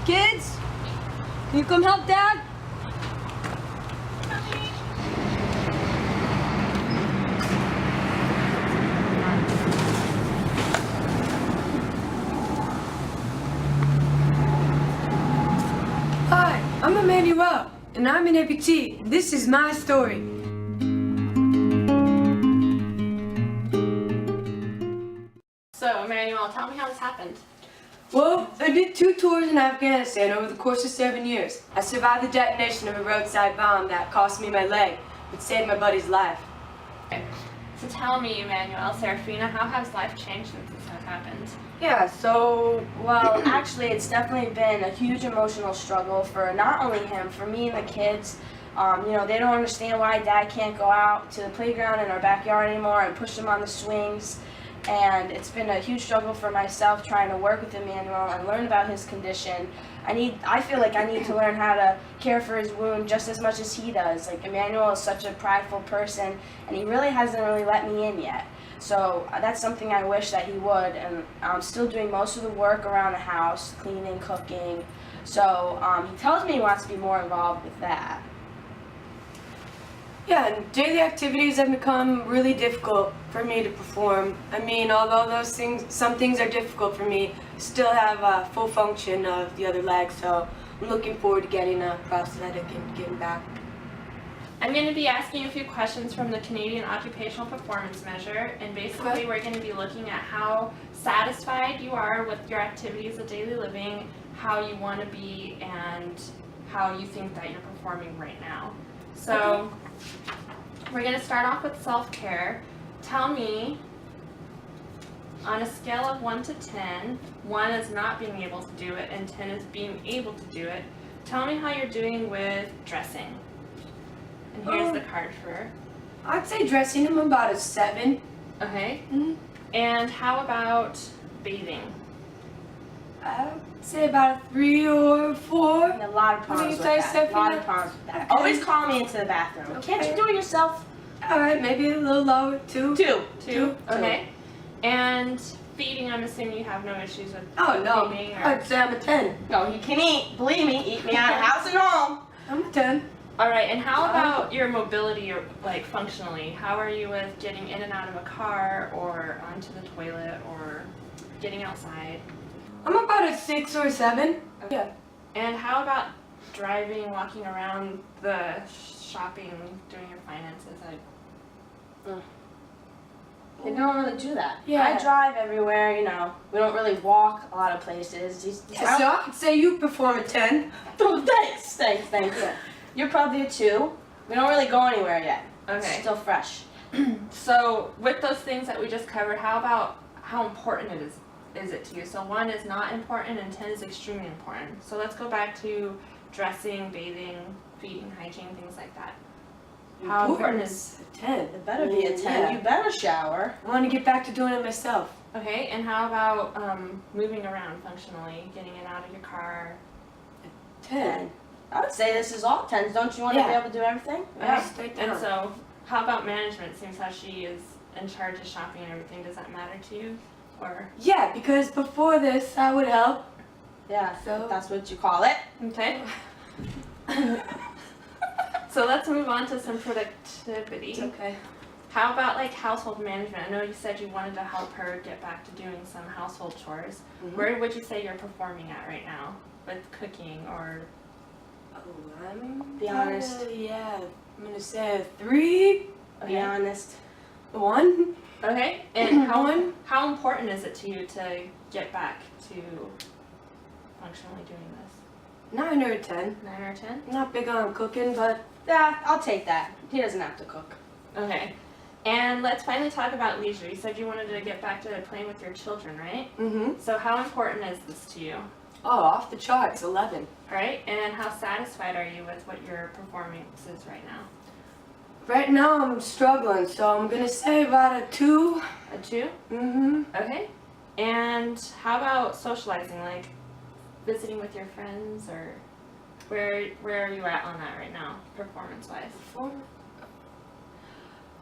Kids, can you come help Dad? Hi, I'm Emmanuel, and I'm an amputee. This is my story. So, Emmanuel, tell me how this happened. Well, I did 2 tours in Afghanistan over the course of 7 years. I survived the detonation of a roadside bomb that cost me my leg, but saved my buddy's life. Okay. So tell me, Emmanuel, Serafina, how has life changed since this has happened? Yeah, so, well, actually, it's definitely been a huge emotional struggle for not only him, for me and the kids. You know, they don't understand why Dad can't go out to the playground in our backyard anymore and push them on the swings. And it's been a huge struggle for myself trying to work with Emmanuel and learn about his condition. I feel like I need to learn how to care for his wound just as much as he does. Like, Emmanuel is such a prideful person, and he really hasn't really let me in yet. So that's something I wish that he would, and I'm still doing most of the work around the house, cleaning, cooking. So he tells me he wants to be more involved with that. Yeah, and daily activities have become really difficult for me to perform. I mean, although some things are difficult for me, I still have a full function of the other leg, so I'm looking forward to getting a prosthetic and getting back. I'm going to be asking you a few questions from the Canadian Occupational Performance Measure, and basically we're going to be looking at how satisfied you are with your activities of daily living, how you want to be, and how you think that you're performing right now. So we're going to start off with self-care. Tell me, on a scale of 1 to 10, 1 is not being able to do it and 10 is being able to do it, tell me how you're doing with dressing. And here's the card for... I'd say dressing, I'm about a 7. Okay. And how about bathing? I'd say about a 3 or 4. And a lot of problems with that. A lot of problems with that. Always call me into the bathroom. Okay. Can't you do it yourself? Alright, maybe a little lower, 2. 2. Okay. And feeding, I'm assuming you have no issues with Oh no, feeding or... I'd say I'm a 10. No, he can eat. Believe me, eat me out of house and home. I'm a 10. Alright, and how about your mobility, or like functionally? How are you with getting in and out of a car or onto the toilet or getting outside? I'm about a 6 or 7. Okay. Yeah. And how about driving, walking around the shopping, doing your finances? They don't really do that. Yeah. I drive everywhere, you know. We don't really walk a lot of places. Yeah, so I could say you perform a 10. Oh, thanks. Yeah. You're probably a 2. We don't really go anywhere yet. Okay. Still fresh. So with those things that we just covered, how about how important is it to you? So 1 is not important and 10 is extremely important. So let's go back to dressing, bathing, feeding, hygiene, things like that. How important is a 10? It better be a 10. Yeah. You better shower. I want to get back to doing it myself. okay? And how about moving around functionally, getting in and out of your car? 10. I would say this is all 10s. Don't you want to be able to do everything? Yeah. Straight down. And so how about management? Seems how she is in charge of shopping and everything. Does that matter to you? Or Yeah, because before this, I would help. Yeah, So- that's what you call it. okay. So let's move on to some productivity. Okay. How about like household management? I know you said you wanted to help her get back to doing some household chores. Where would you say you're performing at right now with cooking or? Oh, I'm Be honest. Yeah, I'm gonna say a 3. Be honest. 1. Okay. And One. how important is it to you to get back to functionally doing this? 9 or 10. 9 or 10? I'm not big on cooking, but Yeah, I'll take that. He doesn't have to cook. Okay. And let's finally talk about leisure. You said you wanted to get back to playing with your children, right? So how important is this to you? Oh, off the charts, 11. All right. And how satisfied are you with what your performance is right now? Right now, I'm struggling, so I'm gonna say about a 2. A 2? Okay. And how about socializing, like visiting with your friends, or where are you at on that right now, performance-wise?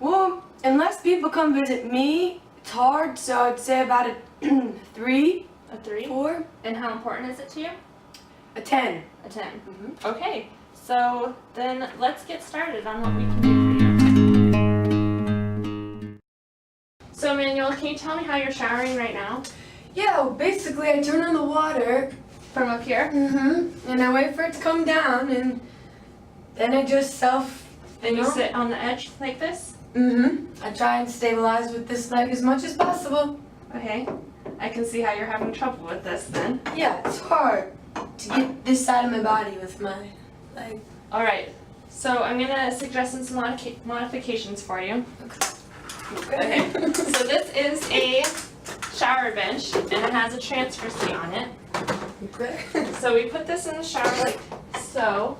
Well, unless people come visit me, it's hard, so I'd say about a 3. A 3? 4. And how important is it to you? A 10. A 10. Mm-hmm. Okay, so then let's get started on what we can do for you. So Manuel, can you tell me how you're showering right now? Yeah, well, basically I turn on the water. From up here? And I wait for it to come down, and then I just And you sit on the edge like this? I try and stabilize with this leg as much as possible. Okay. I can see how you're having trouble with this then. Yeah, it's hard to get this side of my body with my leg. Alright, so I'm going to suggest some modifications for you. Okay. So this is a shower bench, and it has a transfer seat on it. Okay. So we put this in the shower like so.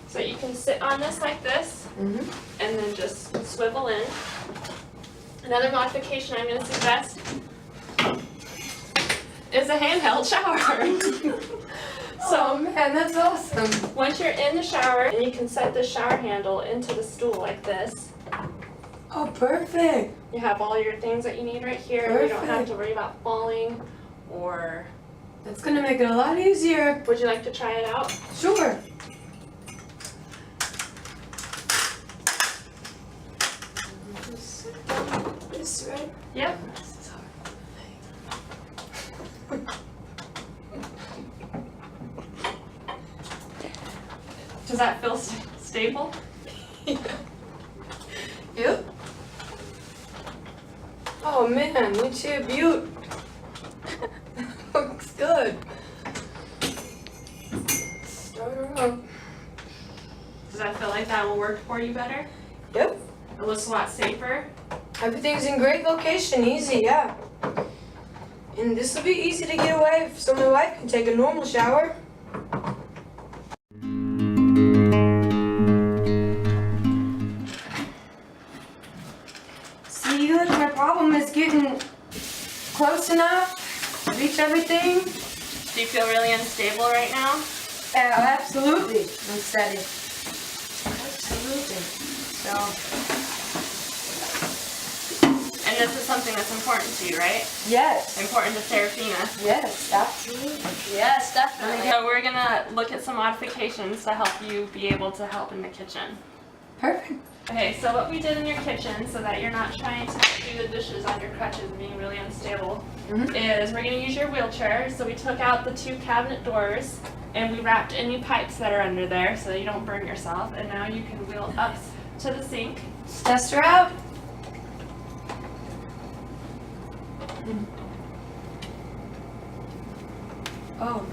So you can sit on this like this, and then just swivel in. Another modification I'm going to suggest is a handheld shower. Oh man, that's awesome. Once you're in the shower, you can set the shower handle into the stool like this. Oh, perfect. You have all your things that you need right here. You don't have Perfect. to worry about falling or... That's gonna make it a lot easier. Would you like to try it out? Sure. This, right? Yep. This is hard. Does that feel stable? Yep. Oh man, you two beaut. Looks good. Start her up. Does that feel like that will work for you better? Yep. It looks a lot safer. Everything's in great location, easy, yeah. And this will be easy to get away so my wife can take a normal shower. See, look, my problem is getting close enough to reach everything. Do you feel really unstable right now? Absolutely, unsteady. Absolutely. So, And this is something that's important to you, right? yes. Important to Serafina. Yes, absolutely. Yes, definitely. So we're gonna look at some modifications to help you be able to help in the kitchen. Perfect. Okay, so what we did in your kitchen, so that you're not trying to do the dishes on your crutches and being really unstable, is we're gonna use your wheelchair. So we took out the 2 cabinet doors and we wrapped any pipes that are under there so that you don't burn yourself. And now you can wheel up to the sink. Let's test her out. Oh,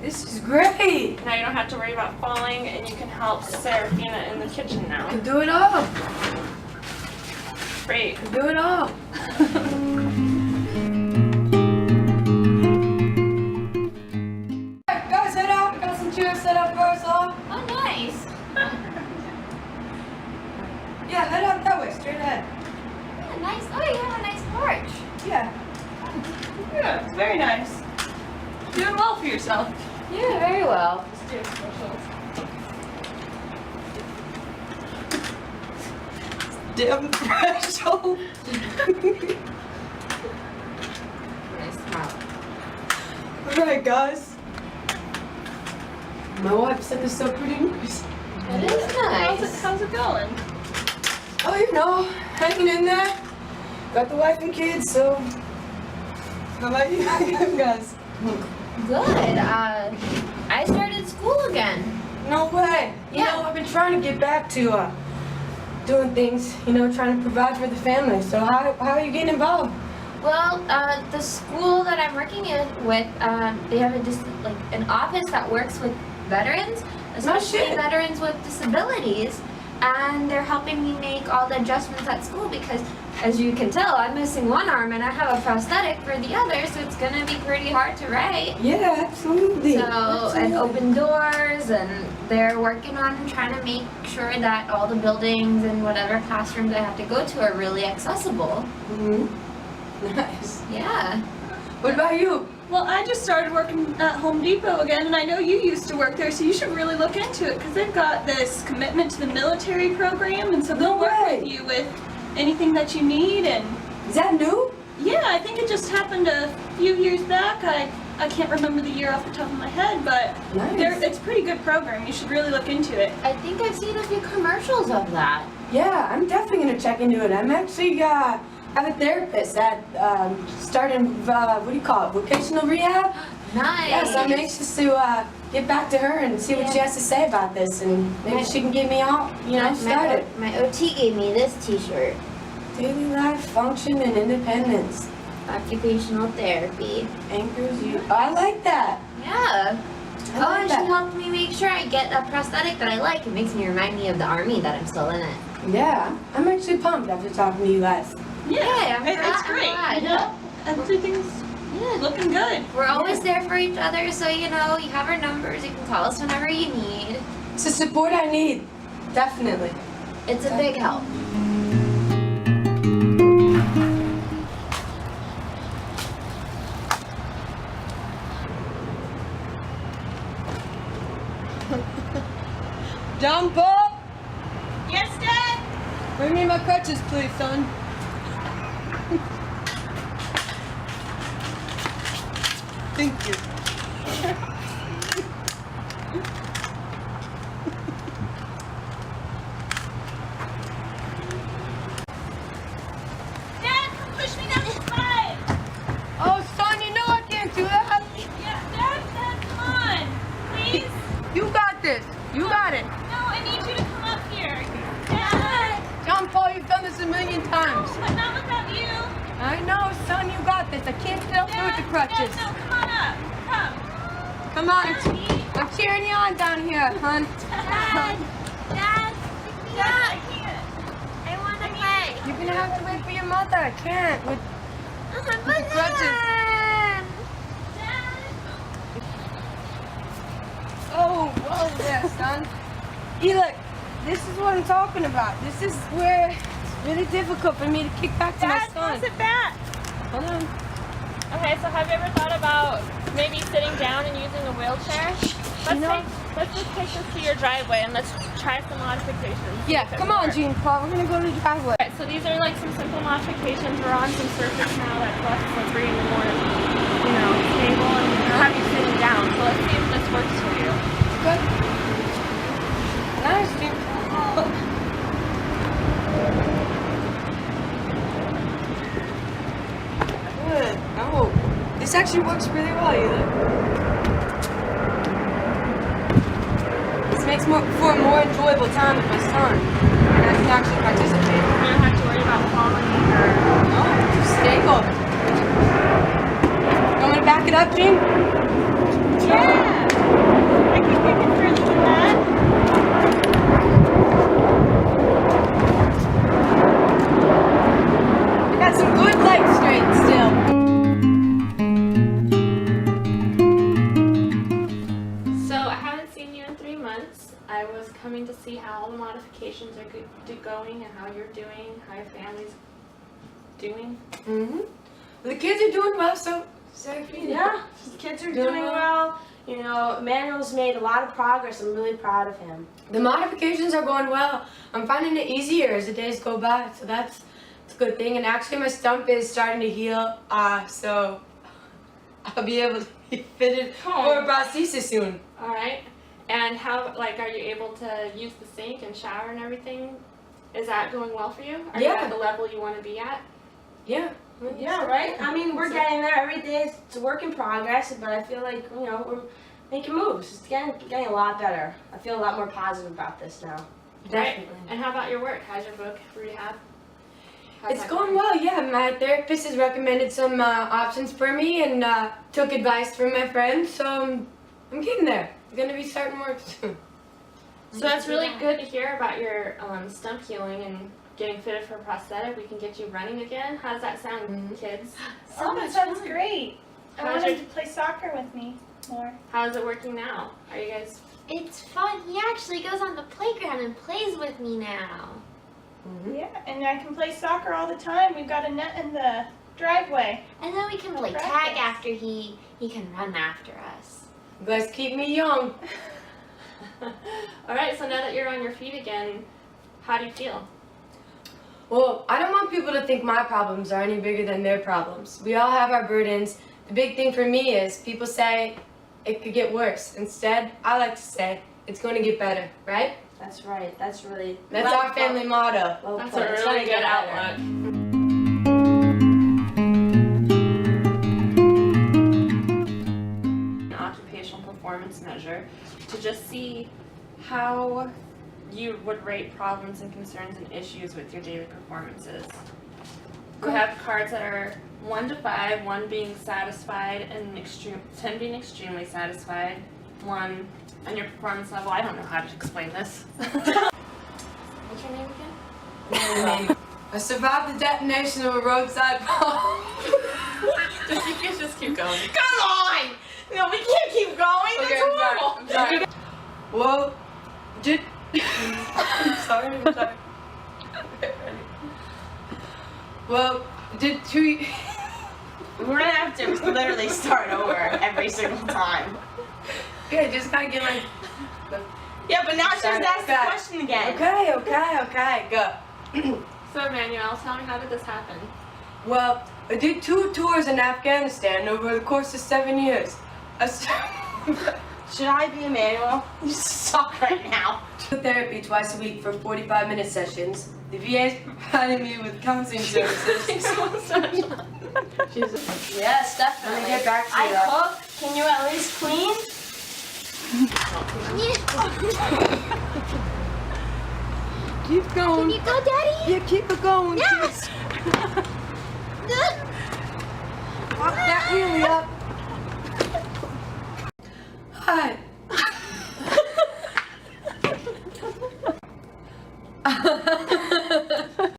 this is great. Now you don't have to worry about falling, and you can help Serafina in the kitchen I now. can do it all. Great. I can do it all. Alright, guys, head out. We got some chairs set up for us all. Oh, nice. Yeah, head out that way, straight ahead. Yeah, nice. Oh, you have a nice porch. Yeah. Yeah, it's very nice. Doing well for yourself. Yeah, very well. Let's do specials. Damn special. Nice smile. Alright, guys. My wife said this so pretty nice. It is nice. How's it going? Oh, you know, hanging in there. Got the wife and kids, so. How about you guys? Good. I started school again. No way. You Yeah. know, I've been trying to get back to doing things, you know, trying to provide for the family. So how are you getting involved? Well, the school that I'm working with, they have an office that works with veterans, especially shit. veterans with disabilities, and they're helping me make all the adjustments at school because, as you can tell, I'm missing one arm and I have a prosthetic for the other, so it's gonna be pretty hard to write. Yeah, absolutely. So, and open doors, and they're working on trying to make sure that all the buildings and whatever classrooms I have to go to are really accessible. Nice. Yeah. What about you? Well, I just started working at Home Depot again, and I know you used to work there, so you should really look into it because they've got this commitment to the military program, and so they'll No work way. with you with anything that you need, and Is that new? Yeah, I think it just happened a few years back. I can't remember the year off the top of my head, but Nice. it's a pretty good program. You should really look into it. I think I've seen a few commercials of that. Yeah, I'm definitely gonna check into it. I'm actually have a therapist that started what do you call it, vocational rehab. Nice. Yes, I'm anxious to get back to her and see what she has to say about this, and maybe she can get me all, started. My OT gave me this T-shirt. Daily life, function, and independence. Occupational therapy. Anchors you. Oh, I like that. Yeah. I like And that. she helped me make sure I get a prosthetic that I like. It makes me remind me of the army that I'm still in it. Yeah, I'm actually pumped after talking to you last. Yeah, I'm it's glad- great. I'm glad. Yeah, everything's looking good. We're always there for each other, so you have our numbers. You can call us whenever you need. It's the support I need. Definitely. It's a big help. Jump up! Yes, Dad? Bring me my crutches, please, son. Thank you. Dad, come push me down the slide. Oh, son, you know I can't do that. Yeah, Dad, come on. Please? You got this. You got it. No, I need you to come up here. Dad! John Paul, you've done this a million times. But not without you. I know, son, you got this. I can't still through with the crutches. Dad, no, come on up. Come. Come on, I'm cheering you on down here, hon. Dad! Dad! Pick me up! I want to play. You're gonna have to wait for your mother. I can't. With But crutches. Dad! Oh, whoa there, son. Ilec, this is what I'm talking about. This is where it's really difficult for me to kick back to my Dad, son. close it back. Hold on. Okay, so have you ever thought about maybe sitting down and using a wheelchair? Let's just take this to your driveway and let's try some modifications. Yeah, See if it come on, works. Jean Paul. We're gonna go to the driveway. Alright, so these are like some simple modifications. We're on some surface now that's less slippery and more, stable, and we'll have you sitting down. So let's see if this works for you. Good. Nice, Jean Paul. Good. Oh, this actually works really well, Ilec. This makes for a more enjoyable time with my son. And I can actually participate. You don't have to worry about falling or... Oh, it's stable. You want me to back it up, Jean? Yeah. I think we can further than that. I got some good leg straight still. So I haven't seen you in 3 months. I was coming to see how all the modifications are going and how you're doing, how your family's doing. Mm-hmm. The kids are doing well, so Seraphina. Yeah, the kids are doing well. Emmanuel's made a lot of progress. I'm really proud of him. The modifications are going well. I'm finding it easier as the days go by, so that's a good thing. And actually, my stump is starting to heal, so I'll be able to be fitted for a prosthesis soon. Alright. And how, are you able to use the sink and shower and everything? Is that going well for you? Are you Yeah. at the level you want to be at? Yeah. Yeah, right? I mean, we're getting there every day. It's a work in progress, but I feel like, we're making moves. It's getting a lot better. I feel a lot more positive about this now. Definitely. Right. And how about your work? How's your book rehab? How's It's that going well, yeah. My therapist has recommended some options for me and took advice from my friends, so I'm getting there. I'm going to be starting work soon. So that's really good to hear about your stump healing and getting fitted for a prosthetic. We can get you running again. How does that sound, kids? Oh, that sounds great. I How's want him your- to play soccer with me more. How is it working now? Are you guys... It's fun. He actually goes on the playground and plays with me now. Yeah, and I can play soccer all the time. We've got a net in the driveway. And then we can play tag practice. after he can run after us. You guys keep me young. Alright, so now that you're on your feet again, how do you feel? Well, I don't want people to think my problems are any bigger than their problems. We all have our burdens. The big thing for me is people say it could get worse. Instead, I like to say it's going to get better, right? That's right. That's really. That's our family motto. Well That's put. a It's really gonna get good better. outlook. An occupational performance measure to just see how you would rate problems and concerns and issues with your daily performances. We have cards that are 1 to 5, 1 being satisfied and 10 being extremely satisfied, 1 on your performance level. I don't know how to explain this. What's your name again? I survived the detonation of a roadside bomb. You can just keep going. Come on! No, we can't keep going. Okay, That's I'm horrible. sorry. Well, did I'm sorry. Okay, ready. Well, did 2 We're gonna have to literally start over every single time. Okay, just gotta get my. Yeah, but now just ask the Okay. question again. Okay, go. So, Emmanuel, tell me, how did this happen? Well, I did 2 tours in Afghanistan over the course of 7 years. Should I be Emmanuel? You suck right now. Therapy twice a week for 45-minute sessions. The VA is providing me with counseling services. Yes, definitely. Let me get back to I you. cook. Can you at least clean? Keep going. Can you go, Daddy? Yeah, keep it going. Yes. Lock that wheelie up. Hi.